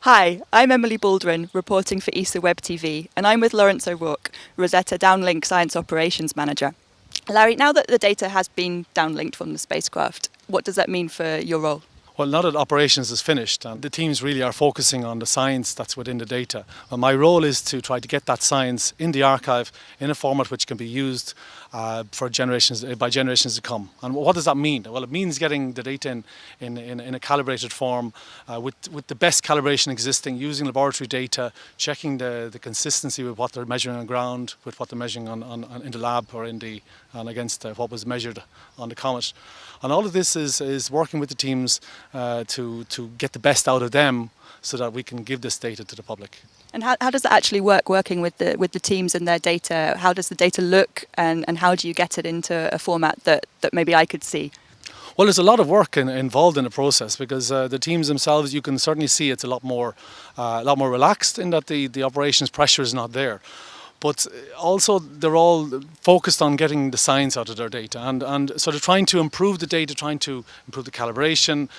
Hi, I'm Emily Baldwin, reporting for ESA Web TV, and I'm with Laurence O'Rourke, Rosetta Downlink Science Operations Manager. Larry, now that the data has been downlinked from the spacecraft, what does that mean for your role? Well, now that operations is finished and the teams really are focusing on the science that's within the data, well, my role is to try to get that science in the archive in a format which can be used for generations to come. And what does that mean? Well, it means getting the data in a calibrated form with the best calibration existing, using laboratory data, checking the consistency with what they're measuring on ground, with what they're measuring in the lab or against what was measured on the Comet. And all of this is working with the teams to get the best out of them so that we can give this data to the public. And how does that actually work, working with the teams and their data? How does the data look, and how do you get it into a format that maybe I could see? Well, there's a lot of work involved in the process because the teams themselves, you can certainly see it's a lot more relaxed in that the operations pressure is not there. But also they're all focused on getting the science out of their data and sort of trying to improve the data, trying to improve the calibration,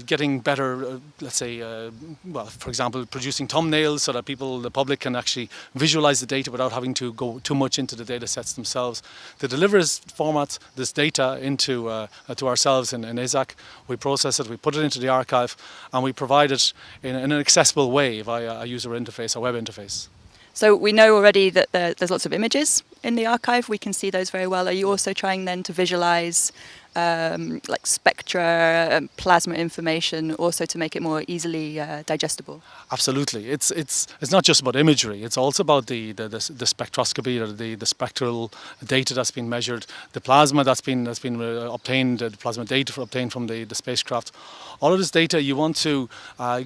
getting better, for example, producing thumbnails so that the public can actually visualize the data without having to go too much into the data sets themselves. To deliver this format, this data into to ourselves in ESAC, we process it, we put it into the archive, and we provide it in an accessible way via a user interface, a web interface. So we know already that there's lots of images in the archive. We can see those very well. Are you also trying then to visualize like spectra and plasma information, also to make it more easily digestible? Absolutely. It's not just about imagery. It's also about the spectroscopy, or the spectral data that's been measured, the plasma that's been obtained, the plasma data obtained from the spacecraft. All of this data you want to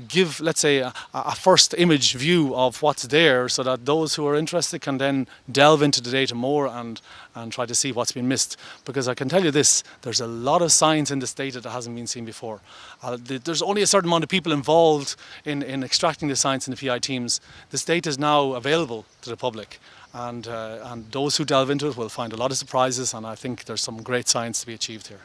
give, let's say, a first image view of what's there, so that those who are interested can then delve into the data more and try to see what's been missed. Because I can tell you this, there's a lot of science in this data that hasn't been seen before. There's only a certain amount of people involved in extracting the science in the PI teams. This data is now available to the public, and those who delve into it will find a lot of surprises, and I think there's some great science to be achieved here.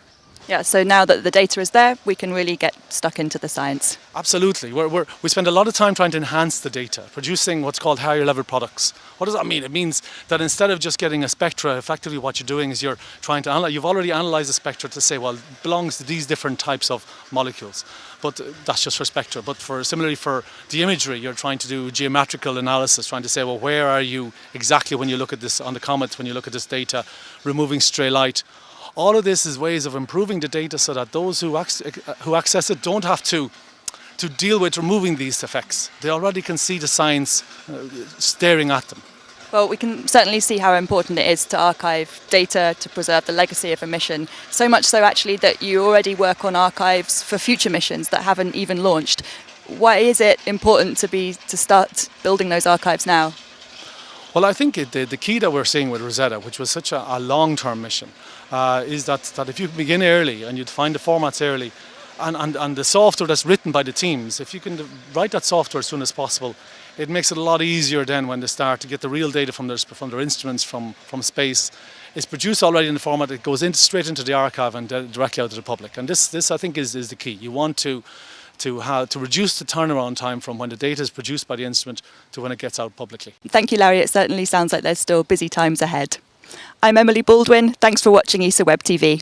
Yeah, so now that the data is there, we can really get stuck into the science. Absolutely. We spend a lot of time trying to enhance the data, producing what's called higher level products. What does that mean? It means that instead of just getting a spectra, effectively what you're doing is you're trying to analyze, you've already analysed the spectra to say, well, it belongs to these different types of molecules. But that's just for spectra. But similarly for the imagery, you're trying to do geometrical analysis, trying to say, well, where are you exactly when you look at this on the Comet, when you look at this data, removing stray light. All of this is ways of improving the data so that those who access it don't have to deal with removing these effects. They already can see the science staring at them. Well, we can certainly see how important it is to archive data to preserve the legacy of a mission. So much so, actually, that you already work on archives for future missions that haven't even launched. Why is it important to start building those archives now? Well, I think the key that we're seeing with Rosetta, which was such a long-term mission, is that if you begin early and you'd find the formats early, and the software that's written by the teams, if you can write that software as soon as possible, it makes it a lot easier then when they start to get the real data from their instruments from space. It's produced already in the format, it goes straight into the archive and directly out to the public. And this I think is the key. You want to reduce the turnaround time from when the data is produced by the instrument to when it gets out publicly. Thank you, Larry. It certainly sounds like there's still busy times ahead. I'm Emily Baldwin. Thanks for watching ESA Web TV.